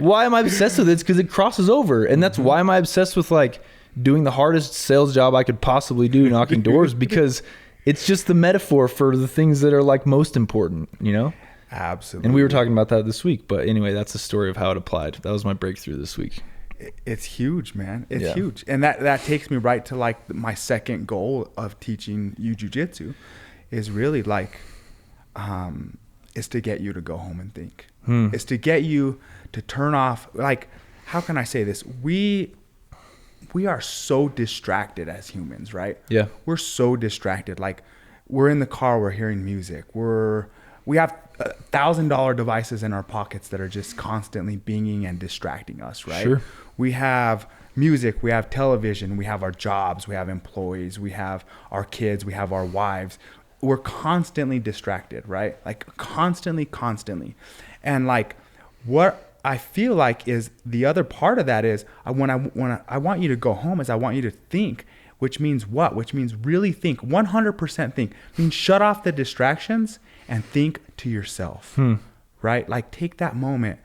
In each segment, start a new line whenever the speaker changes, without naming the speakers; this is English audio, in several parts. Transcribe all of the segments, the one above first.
why am I obsessed with it? It's because it crosses over. And that's why am I obsessed with like doing the hardest sales job I could possibly do, knocking doors, because it's just the metaphor for the things that are like most important, you know?
Absolutely.
And we were talking about that this week, but anyway, that's the story of how it applied. That was my breakthrough this week.
It's huge, man. It's huge. And that takes me right to like my second goal of teaching you jujitsu is really like, is to get you to go home and think. It's to get you to turn off, like, how can I say this? We are so distracted as humans, right?
Yeah.
We're so distracted. Like, we're in the car, we're hearing music. We have $1,000 devices in our pockets that are just constantly binging and distracting us, right?
Sure.
We have music, we have television, we have our jobs, we have employees, we have our kids, we have our wives. We're constantly distracted, right? Like constantly. And like what I feel like is the other part of that is I want you to go home is I want you to think, which means what? Which means really think, 100% think. I mean, shut off the distractions and think to yourself, right? Like take that moment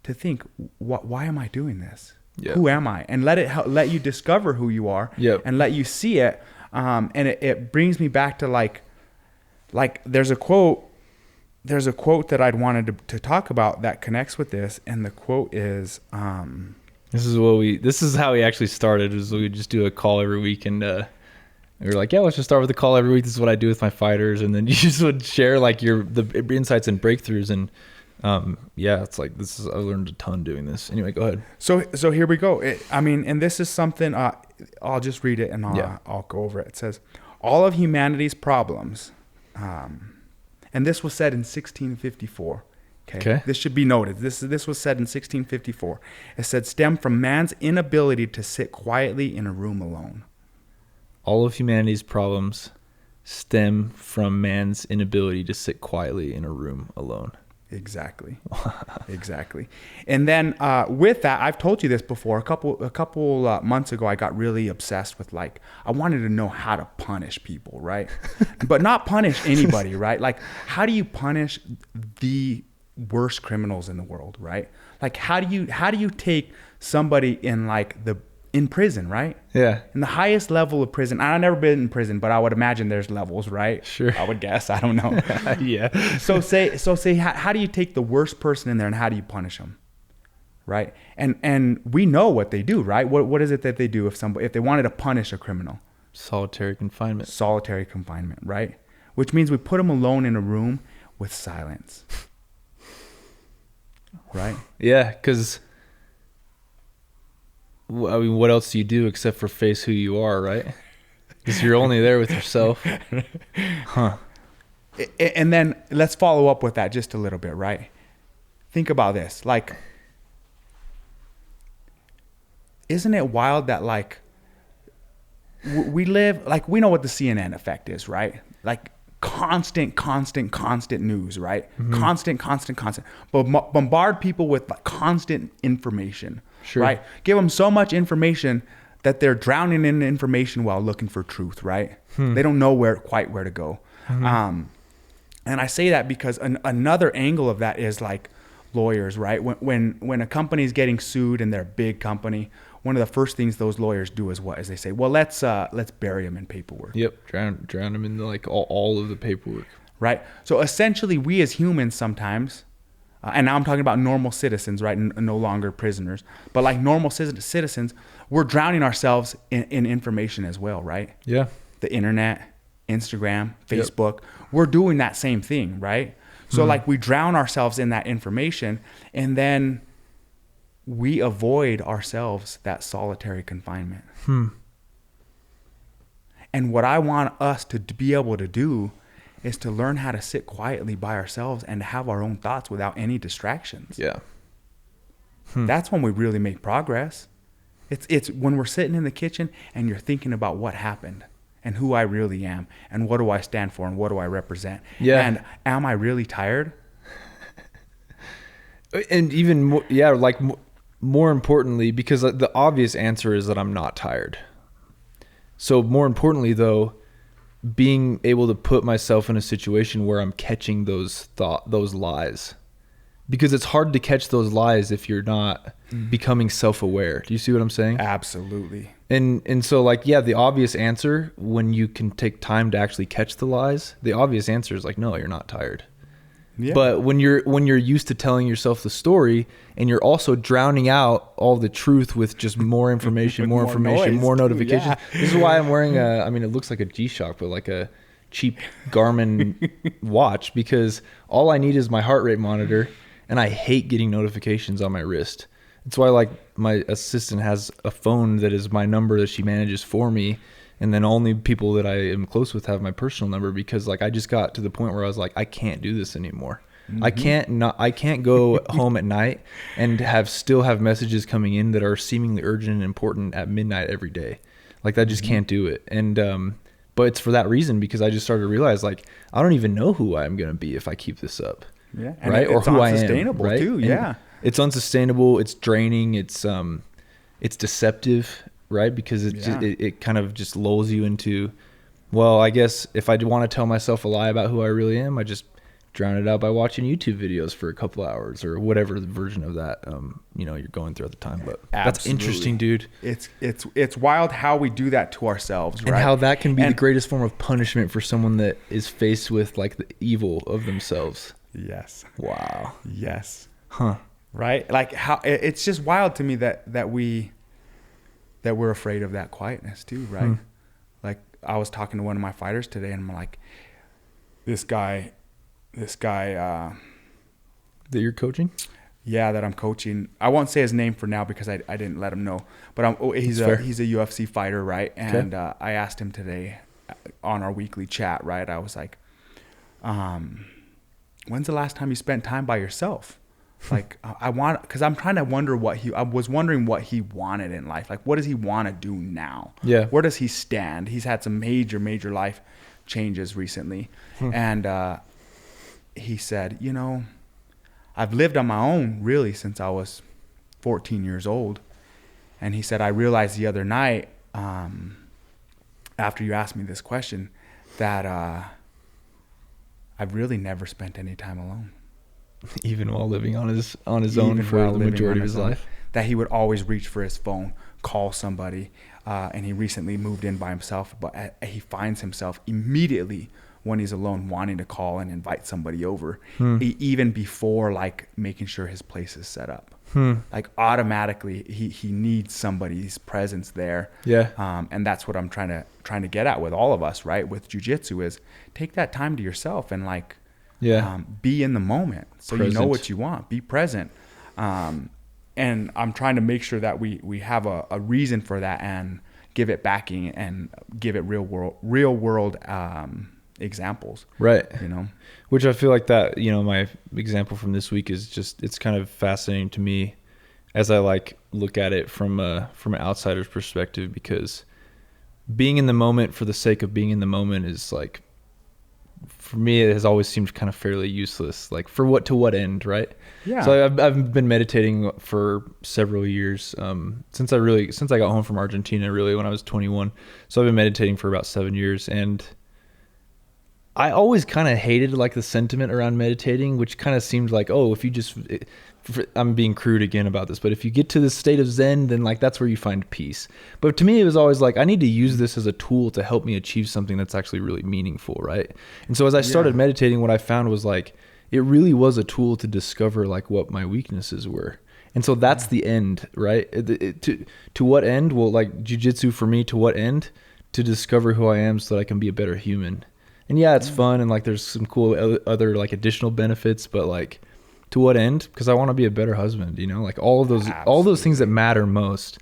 to think, why am I doing this? Yep. Who am I? And let you discover who you are.
Yep.
And let you see it. And it brings me back to like there's a quote that I'd wanted to talk about that connects with this. And the quote is,
this is how we actually started, is we would just do a call every week, and we were like, yeah, let's just start with a call every week. This is what I do with my fighters. And then you just would share like the insights and breakthroughs. And it's like, I learned a ton doing this. Anyway, go ahead.
So here we go. And this is something, I'll just read it and I'll go over it. It says, all of humanity's problems, and this was said in 1654. Okay. This should be noted. This was said in 1654. It said, stem from man's inability to sit quietly in a room alone.
All of humanity's problems stem from man's inability to sit quietly in a room alone.
Exactly. Exactly. And then with that, I've told you this before. A couple months ago, I got really obsessed with like, I wanted to know how to punish people, right? But not punish anybody, right? Like, how do you punish the worst criminals in the world, right? Like, how do you take somebody in prison, right?
Yeah.
In the highest level of prison. I've never been in prison, but I would imagine there's levels, right?
Sure.
I would guess. I don't know.
Yeah.
So say, how do you take the worst person in there and how do you punish them? Right. And we know what they do, right? What is it that they do if they wanted to punish a criminal?
Solitary confinement,
right? Which means we put them alone in a room with silence. Right.
Yeah. 'Cause I mean, what else do you do except for face who you are, right? Because you're only there with yourself. Huh.
And then let's follow up with that just a little bit, right? Think about this. Like, isn't it wild that like we live, like we know what the CNN effect is, right? Like constant news, right? Mm-hmm. Constant. Bombard people with like constant information. Sure. Right? Give them so much information that they're drowning in information while looking for truth, right? They don't know quite where to go. Mm-hmm. And I say that because another angle of that is like lawyers, right? When a company is getting sued and they're a big company, one of the first things those lawyers do is what? Is they say, well, let's bury them in paperwork.
Yep, drown them in like all of the paperwork.
Right? So essentially, we as humans sometimes, and now I'm talking about normal citizens, right? No longer prisoners, but like normal citizens, we're drowning ourselves in information as well, right?
Yeah.
The internet, Instagram, Facebook, we're doing that same thing, right? So like we drown ourselves in that information and then we avoid ourselves that solitary confinement. And what I want us to be able to do is to learn how to sit quietly by ourselves and have our own thoughts without any distractions.
Yeah.
That's when we really make progress. It's when we're sitting in the kitchen and you're thinking about what happened and who I really am and what do I stand for and what do I represent.
Yeah.
And am I really tired?
And even more, like more importantly, because the obvious answer is that I'm not tired. So more importantly though, being able to put myself in a situation where I'm catching those lies because it's hard to catch those lies if you're not becoming self-aware. Do you see what I'm saying?
Absolutely.
And so like, yeah, the obvious answer when you can take time to actually catch the lies, the obvious answer is like, no, you're not tired. Yeah. But when you're used to telling yourself the story and you're also drowning out all the truth with just more information, more information, more notifications. Yeah. This is why I'm wearing it looks like a G-Shock, but like a cheap Garmin watch, because all I need is my heart rate monitor, and I hate getting notifications on my wrist. That's why like my assistant has a phone that is my number that she manages for me. And then only people that I am close with have my personal number, because like I just got to the point where I was like, I can't do this anymore. Mm-hmm. I can't go home at night and still have messages coming in that are seemingly urgent and important at midnight every day. Like I just can't do it. And but it's for that reason, because I just started to realize like I don't even know who I'm gonna be if I keep this up.
Yeah.
Right. Or who I am.
It's unsustainable too. Yeah.
And it's unsustainable. It's draining. It's deceptive. Right? Because it kind of just lulls you into, well, I guess if I want to tell myself a lie about who I really am, I just drown it out by watching YouTube videos for a couple hours or whatever the version of that you're going through at the time. But That's interesting, dude.
It's wild how we do that to ourselves, right?
And how that can be the greatest form of punishment for someone that is faced with like the evil of themselves.
Yes.
Wow.
Yes.
Huh.
Right? Like how it's just wild to me that we're afraid of that quietness too, right? Like I was talking to one of my fighters today, and I'm like, this guy that
you're coaching?
Yeah, that I'm coaching. I won't say his name for now because I didn't let him know. But he's a UFC fighter, right? And I asked him today on our weekly chat, right? I was like, when's the last time you spent time by yourself? Like because I'm trying to wonder I was wondering what he wanted in life. Like, what does he want to do now?
Yeah.
Where does he stand? He's had some major life changes recently. And he said, I've lived on my own really since I was 14 years old. And he said, I realized the other night, after you asked me this question, that I've really never spent any time alone.
Even while living on his own for the majority of his life.
That he would always reach for his phone, call somebody, and he recently moved in by himself, but he finds himself immediately when he's alone wanting to call and invite somebody over, even before like making sure his place is set up. Like automatically he needs somebody's presence there.
Yeah.
And that's what I'm trying to get at with all of us, right? With jiu-jitsu is take that time to yourself and like, be in the moment, so present. You know what you want. Be present, and I'm trying to make sure that we have a reason for that and give it backing and give it real world examples.
Right.
Which
I feel like that. My example from this week is just it's kind of fascinating to me as I like look at it from an outsider's perspective, because being in the moment for the sake of being in the moment is like, for me, it has always seemed kind of fairly useless. Like to what end, right?
Yeah.
So I've been meditating for several years, since I got home from Argentina, really when I was 21. So I've been meditating for about 7 years, and I always kind of hated like the sentiment around meditating, which kind of seemed like, oh, if you just, I'm being crude again about this, but if you get to this state of Zen, then like that's where you find peace. But to me, it was always like, I need to use this as a tool to help me achieve something that's actually really meaningful, right? And so as I started meditating, what I found was like, it really was a tool to discover like what my weaknesses were. And so that's the end, right? To what end? Well, like jiu-jitsu for me, to what end? To discover who I am so that I can be a better human. And yeah, it's fun, and like there's some cool other like additional benefits, but like to what end? Because I want to be a better husband, like all of those things that matter most.